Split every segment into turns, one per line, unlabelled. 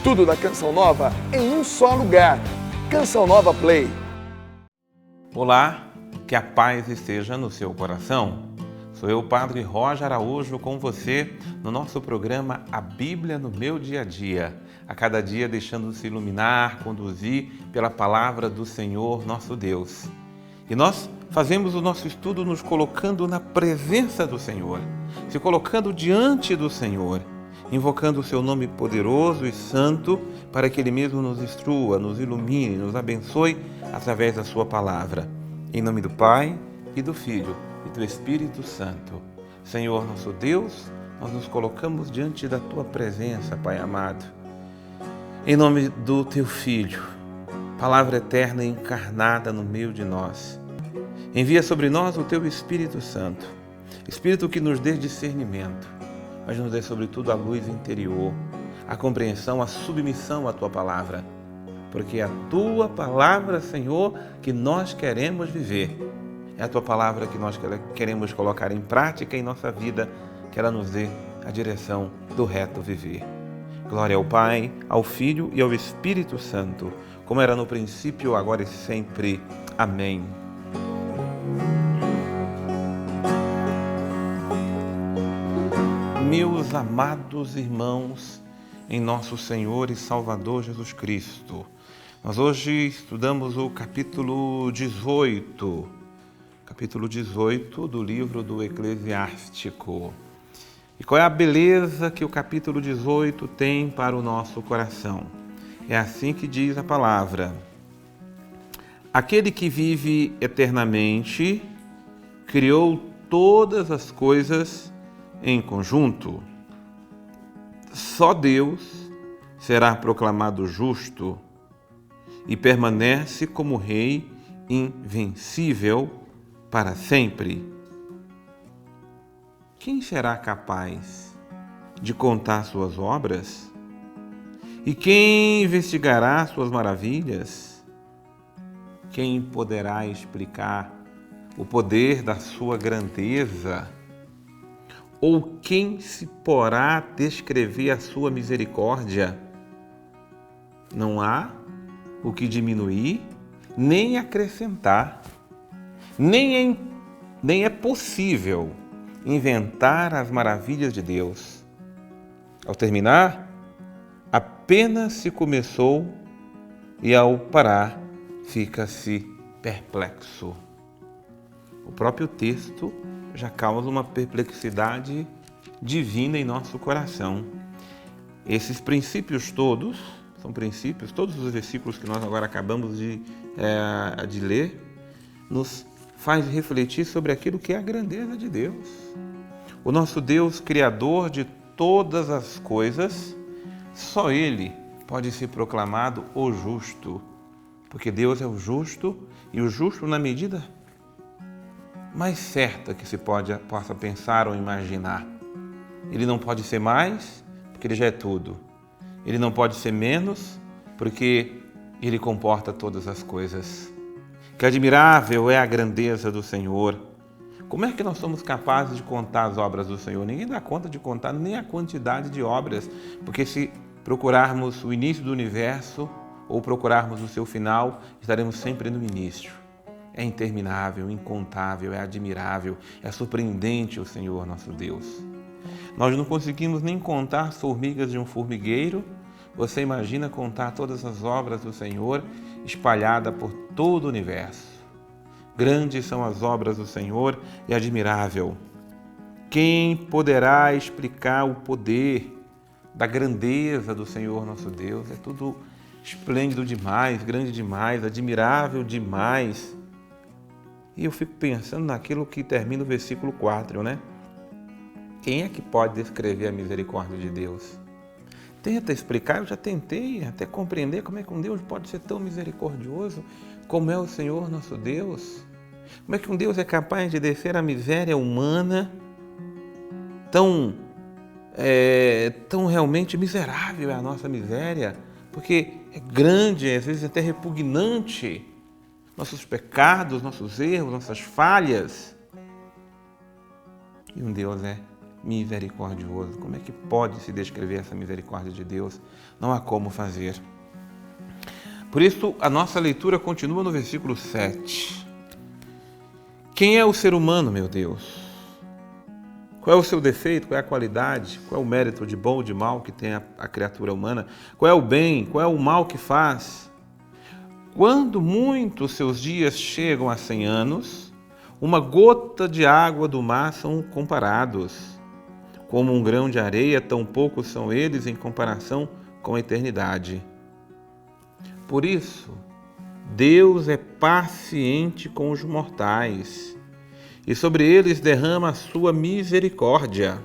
Tudo da Canção Nova em um só lugar. Canção Nova Play.
Olá, que a paz esteja no seu coração. Sou eu, Padre Roger Araújo, com você no nosso programa A Bíblia no Meu Dia a Dia. A cada dia deixando-se iluminar, conduzir pela palavra do Senhor nosso Deus. E nós fazemos o nosso estudo nos colocando na presença do Senhor, se colocando diante do Senhor, invocando o seu nome poderoso e santo para que Ele mesmo nos instrua, nos ilumine, nos abençoe através da sua palavra. Em nome do Pai e do Filho e do Espírito Santo. Senhor nosso Deus, nós nos colocamos diante da Tua presença, Pai amado. Em nome do Teu Filho, palavra eterna encarnada no meio de nós. Envia sobre nós o Teu Espírito Santo, Espírito que nos dê discernimento, mas nos dê sobretudo a luz interior, a compreensão, a submissão à Tua palavra. Porque é a Tua palavra, Senhor, que nós queremos viver. É a Tua palavra que nós queremos colocar em prática em nossa vida, que ela nos dê a direção do reto viver. Glória ao Pai, ao Filho e ao Espírito Santo, como era no princípio, agora e sempre. Amém. Meus amados irmãos, em nosso Senhor e Salvador Jesus Cristo, nós hoje estudamos o capítulo 18 do livro do Eclesiástico. E qual é a beleza que o capítulo 18 tem para o nosso coração? É assim que diz a palavra. Aquele que vive eternamente criou todas as coisas em conjunto. Só Deus será proclamado justo e permanece como Rei invencível para sempre. Quem será capaz de contar suas obras? E quem investigará suas maravilhas? Quem poderá explicar o poder da sua grandeza? Ou quem se porá descrever a sua misericórdia? Não há o que diminuir, nem acrescentar, nem é possível inventar as maravilhas de Deus. Ao terminar, apenas se começou e ao parar, fica-se perplexo. O próprio texto já causa uma perplexidade divina em nosso coração. Esses princípios todos, são princípios, todos os versículos que nós agora acabamos de ler, nos faz refletir sobre aquilo que é a grandeza de Deus. O nosso Deus, Criador de todas as coisas, só Ele pode ser proclamado o justo, porque Deus é o justo, e o justo na medida mais certa que se possa pensar ou imaginar. Ele não pode ser mais, porque Ele já é tudo. Ele não pode ser menos, porque Ele comporta todas as coisas. Que admirável é a grandeza do Senhor. Como é que nós somos capazes de contar as obras do Senhor? Ninguém dá conta de contar nem a quantidade de obras, porque se procurarmos o início do universo ou procurarmos o seu final, estaremos sempre no início. É interminável, incontável, é admirável, é surpreendente o Senhor nosso Deus. Nós não conseguimos nem contar as formigas de um formigueiro. Você imagina contar todas as obras do Senhor espalhadas por todo o universo. Grandes são as obras do Senhor e admirável. Quem poderá explicar o poder da grandeza do Senhor nosso Deus? É tudo esplêndido demais, grande demais, admirável demais. E eu fico pensando naquilo que termina o versículo 4, né? Quem é que pode descrever a misericórdia de Deus? Tenta explicar, eu já tentei até compreender como é que um Deus pode ser tão misericordioso como é o Senhor nosso Deus. Como é que um Deus é capaz de descer a miséria humana tão realmente miserável é a nossa miséria, porque é grande, às vezes até repugnante, nossos pecados, nossos erros, nossas falhas. E um Deus é misericordioso. Como é que pode se descrever essa misericórdia de Deus? Não há como fazer. Por isso, a nossa leitura continua no versículo 7. Quem é o ser humano, meu Deus? Qual é o seu defeito? Qual é a qualidade? Qual é o mérito de bom ou de mal que tem a criatura humana? Qual é o bem? Qual é o mal que faz? Quando muitos seus dias chegam a 100 anos, uma gota de água do mar são comparados. Como um grão de areia, tão poucos são eles em comparação com a eternidade. Por isso, Deus é paciente com os mortais e sobre eles derrama a sua misericórdia.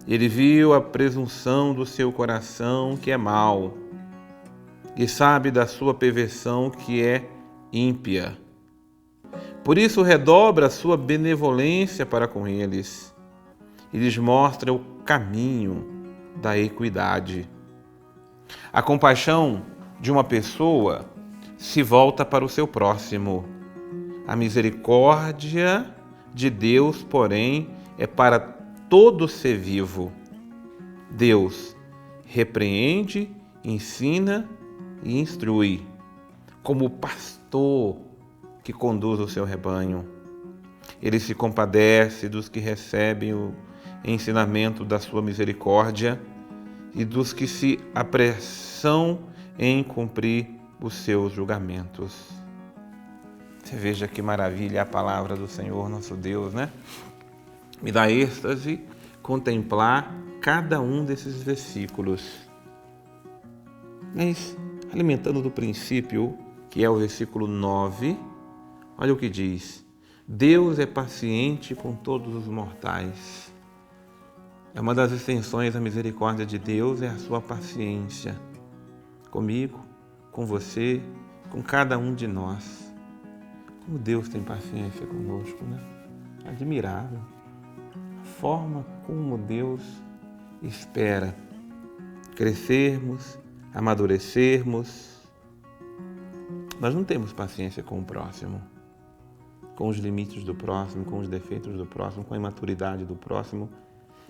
Ele viu a presunção do seu coração, que é mau, e sabe da sua perversão, que é ímpia. Por isso redobra a sua benevolência para com eles e lhes mostra o caminho da equidade. A compaixão de uma pessoa se volta para o seu próximo. A misericórdia de Deus, porém, é para todo ser vivo. Deus repreende, ensina e instrui, como o pastor que conduz o seu rebanho. Ele se compadece dos que recebem o ensinamento da sua misericórdia e dos que se apressam em cumprir os seus julgamentos. Você veja que maravilha a palavra do Senhor nosso Deus, né? Me dá êxtase contemplar cada um desses versículos. Mas, alimentando do princípio, que é o versículo 9, olha o que diz: Deus é paciente com todos os mortais. É uma das extensões da misericórdia de Deus, é a sua paciência. Comigo, com você, com cada um de nós. Como Deus tem paciência conosco, né? Admirável. A forma como Deus espera crescermos, amadurecermos. Nós não temos paciência com o próximo, com os limites do próximo, com os defeitos do próximo, com a imaturidade do próximo.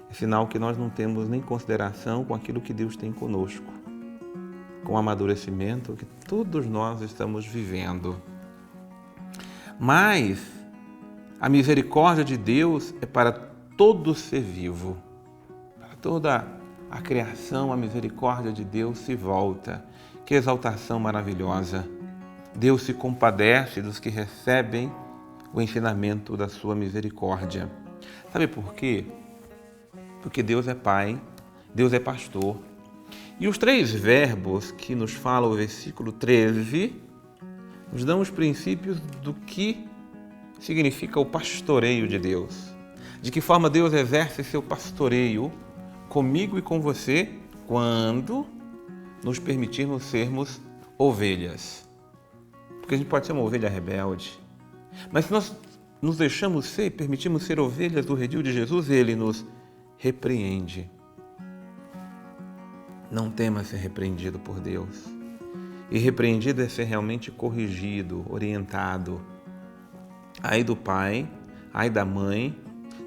É sinal que nós não temos nem consideração com aquilo que Deus tem conosco, com o amadurecimento que todos nós estamos vivendo. Mas a misericórdia de Deus é para todo ser vivo. Para toda a criação, a misericórdia de Deus se volta. Que exaltação maravilhosa! Deus se compadece dos que recebem o ensinamento da sua misericórdia. Sabe por quê? Porque Deus é Pai, Deus é pastor. E os 3 verbos que nos fala o versículo 13 nos dão os princípios do que significa o pastoreio de Deus. De que forma Deus exerce seu pastoreio comigo e com você quando nos permitirmos sermos ovelhas. Porque a gente pode ser uma ovelha rebelde, mas se nós nos deixamos ser e permitimos ser ovelhas do redil de Jesus, Ele nos repreende. Não tema ser repreendido por Deus. E repreendido é ser realmente corrigido, orientado. Ai do pai, ai da mãe,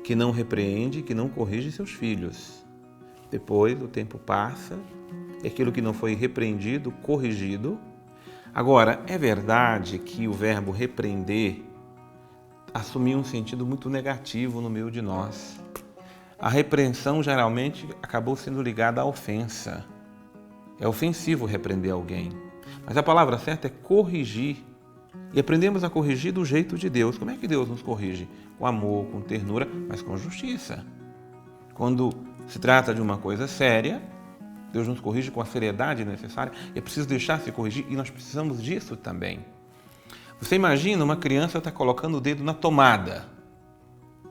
que não repreende, que não corrige seus filhos. Depois o tempo passa, e aquilo que não foi repreendido, corrigido. Agora, é verdade que o verbo repreender assumiu um sentido muito negativo no meio de nós. A repreensão geralmente acabou sendo ligada à ofensa. É ofensivo repreender alguém. Mas a palavra certa é corrigir. E aprendemos a corrigir do jeito de Deus. Como é que Deus nos corrige? Com amor, com ternura, mas com justiça. Quando se trata de uma coisa séria, Deus nos corrige com a seriedade necessária. É preciso deixar-se corrigir e nós precisamos disso também. Você imagina uma criança está colocando o dedo na tomada.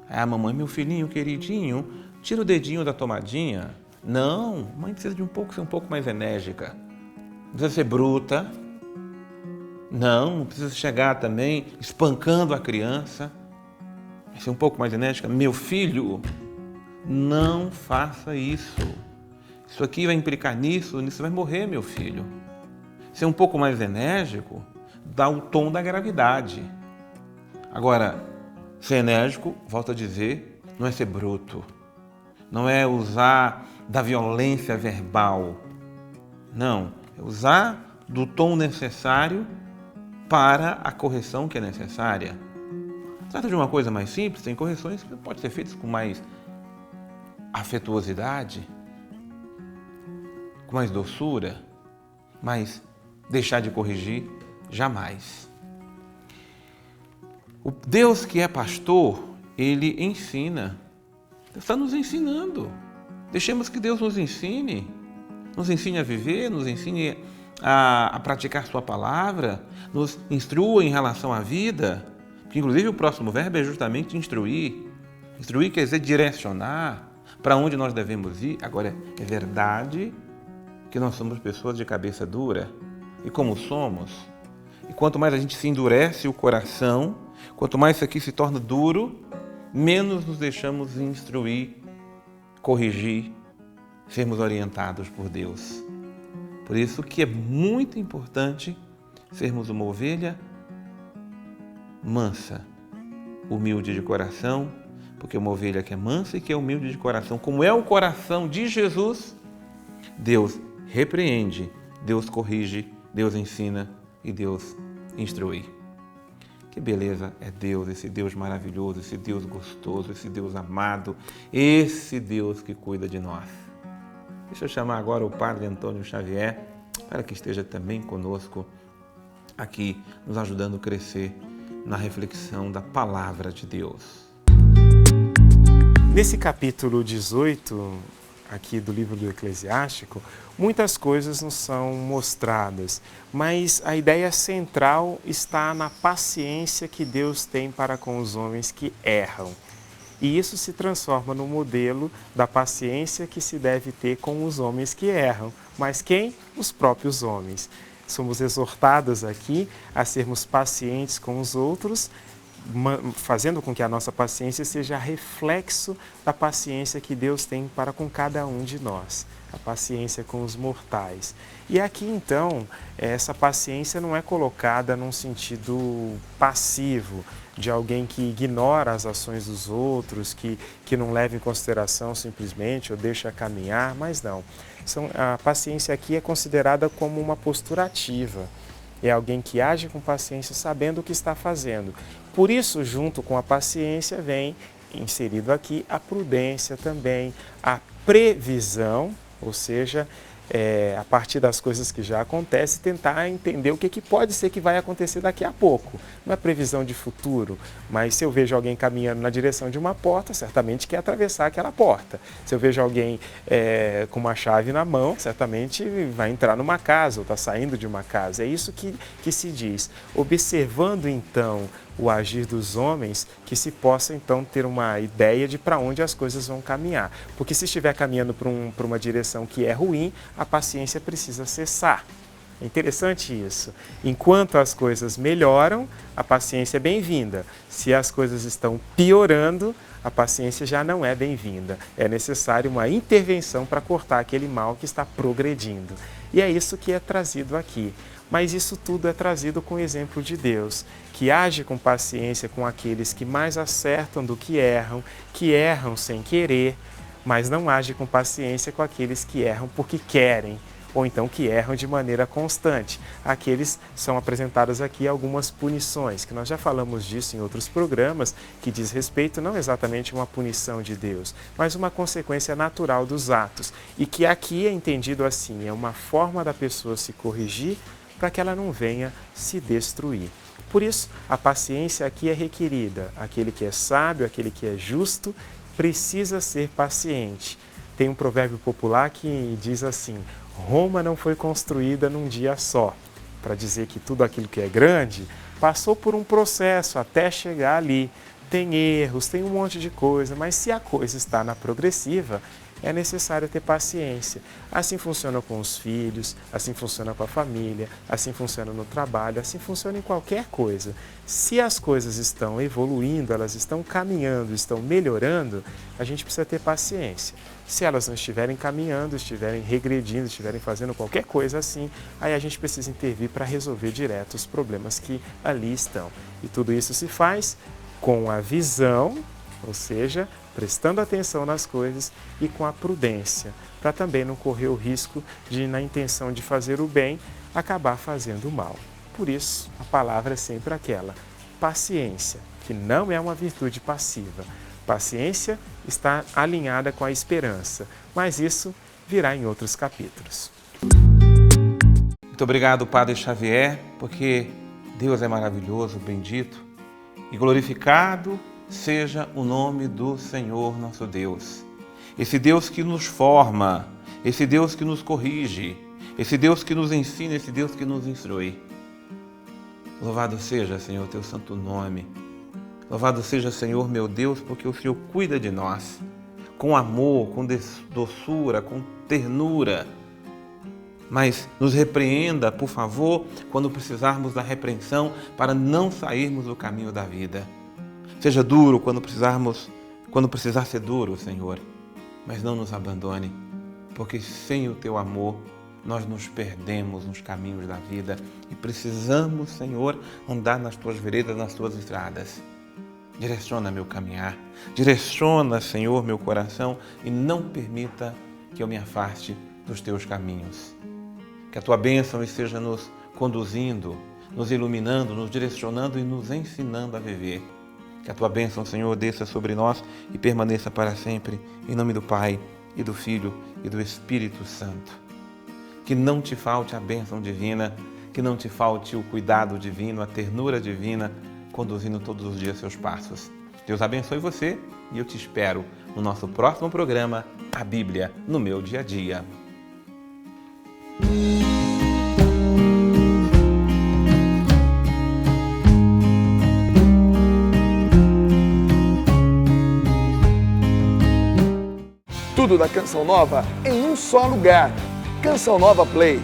Ah, mamãe, meu filhinho queridinho, tira o dedinho da tomadinha. Não, mãe precisa de ser um pouco mais enérgica. Não precisa ser bruta. Não precisa chegar também espancando a criança. Vai ser um pouco mais enérgica. Meu filho, não faça isso. Isso aqui vai implicar nisso vai morrer, meu filho. Ser um pouco mais enérgico dá o tom da gravidade. Agora, ser enérgico, volto a dizer, não é ser bruto. não é usar da violência verbal. Não, é usar do tom necessário para a correção que é necessária. Trata de uma coisa mais simples, tem correções que podem ser feitas com mais afetuosidade, com mais doçura, mas deixar de corrigir, jamais. O Deus que é pastor, Ele ensina. Deus está nos ensinando. Deixemos que Deus nos ensine a viver, nos ensine a praticar Sua palavra, nos instrua em relação à vida, que inclusive o próximo verbo é justamente instruir. Instruir quer dizer direcionar para onde nós devemos ir. Agora, é verdade que nós somos pessoas de cabeça dura, e como somos, e quanto mais a gente se endurece o coração, quanto mais isso aqui se torna duro, menos nos deixamos instruir, corrigir, sermos orientados por Deus. Por isso que é muito importante sermos uma ovelha mansa, humilde de coração, porque uma ovelha que é mansa e que é humilde de coração, como é o coração de Jesus, Deus repreende, Deus corrige, Deus ensina e Deus instrui. Que beleza é Deus, esse Deus maravilhoso, esse Deus gostoso, esse Deus amado, esse Deus que cuida de nós. Deixa eu chamar agora o Padre Antônio Xavier para que esteja também conosco aqui, nos ajudando a crescer na reflexão da Palavra de Deus.
Nesse capítulo 18, aqui do livro do Eclesiástico, muitas coisas nos são mostradas, mas a ideia central está na paciência que Deus tem para com os homens que erram. E isso se transforma no modelo da paciência que se deve ter com os homens que erram. Mas quem? Os próprios homens. Somos exortados aqui a sermos pacientes com os outros, fazendo com que a nossa paciência seja reflexo da paciência que Deus tem para com cada um de nós, a paciência com os mortais. E aqui então, essa paciência não é colocada num sentido passivo, de alguém que ignora as ações dos outros, que não leva em consideração simplesmente ou deixa caminhar, mas não. A paciência aqui é considerada como uma postura ativa. É alguém que age com paciência sabendo o que está fazendo. Por isso, junto com a paciência, vem inserido aqui a prudência também, a previsão, ou seja, a partir das coisas que já acontecem, tentar entender o que pode ser que vai acontecer daqui a pouco. Não é previsão de futuro, mas se eu vejo alguém caminhando na direção de uma porta, certamente quer atravessar aquela porta. Se eu vejo alguém com uma chave na mão, certamente vai entrar numa casa ou está saindo de uma casa. É isso que se diz. Observando então o agir dos homens, que se possa então ter uma ideia de para onde as coisas vão caminhar. Porque se estiver caminhando para uma direção que é ruim, a paciência precisa cessar. É interessante isso. Enquanto as coisas melhoram, a paciência é bem-vinda. Se as coisas estão piorando, a paciência já não é bem-vinda. É necessário uma intervenção para cortar aquele mal que está progredindo. E é isso que é trazido aqui. Mas isso tudo é trazido com o exemplo de Deus, que age com paciência com aqueles que mais acertam do que erram sem querer, mas não age com paciência com aqueles que erram porque querem, ou então que erram de maneira constante. Aqueles são apresentadas aqui algumas punições, que nós já falamos disso em outros programas, que diz respeito não exatamente a uma punição de Deus, mas uma consequência natural dos atos, e que aqui é entendido assim, é uma forma da pessoa se corrigir para que ela não venha se destruir. Por isso, a paciência aqui é requerida. Aquele que é sábio, aquele que é justo, precisa ser paciente. Tem um provérbio popular que diz assim: Roma não foi construída num dia só, para dizer que tudo aquilo que é grande passou por um processo até chegar ali. Tem erros, tem um monte de coisa, mas se a coisa está na progressiva, é necessário ter paciência. Assim funciona com os filhos, assim funciona com a família, assim funciona no trabalho, assim funciona em qualquer coisa. Se as coisas estão evoluindo, elas estão caminhando, estão melhorando, a gente precisa ter paciência. Se elas não estiverem caminhando, estiverem regredindo, estiverem fazendo qualquer coisa assim, aí a gente precisa intervir para resolver direto os problemas que ali estão. E tudo isso se faz com a visão ou seja, prestando atenção nas coisas e com a prudência, para também não correr o risco de, na intenção de fazer o bem, acabar fazendo o mal. Por isso, a palavra é sempre aquela: paciência, que não é uma virtude passiva. Paciência está alinhada com a esperança, mas isso virá em outros capítulos.
Muito obrigado, Padre Xavier, porque Deus é maravilhoso, bendito e glorificado seja o nome do Senhor nosso Deus. Esse Deus que nos forma, esse Deus que nos corrige, esse Deus que nos ensina, esse Deus que nos instrui. Louvado seja, Senhor, teu santo nome. Louvado seja, Senhor, meu Deus, porque o Senhor cuida de nós, com amor, com doçura, com ternura. Mas nos repreenda, por favor, quando precisarmos da repreensão, para não sairmos do caminho da vida. Seja duro quando precisar ser duro, Senhor, mas não nos abandone, porque sem o teu amor nós nos perdemos nos caminhos da vida e precisamos, Senhor, andar nas tuas veredas, nas tuas estradas. Direciona meu caminhar, direciona, Senhor, meu coração e não permita que eu me afaste dos teus caminhos. Que a tua bênção esteja nos conduzindo, nos iluminando, nos direcionando e nos ensinando a viver. Que a tua bênção, Senhor, desça sobre nós e permaneça para sempre, em nome do Pai, e do Filho, e do Espírito Santo. Que não te falte a bênção divina, que não te falte o cuidado divino, a ternura divina, conduzindo todos os dias seus passos. Deus abençoe você e eu te espero no nosso próximo programa, A Bíblia no Meu Dia a Dia.
Tudo da Canção Nova em um só lugar. Canção Nova Play.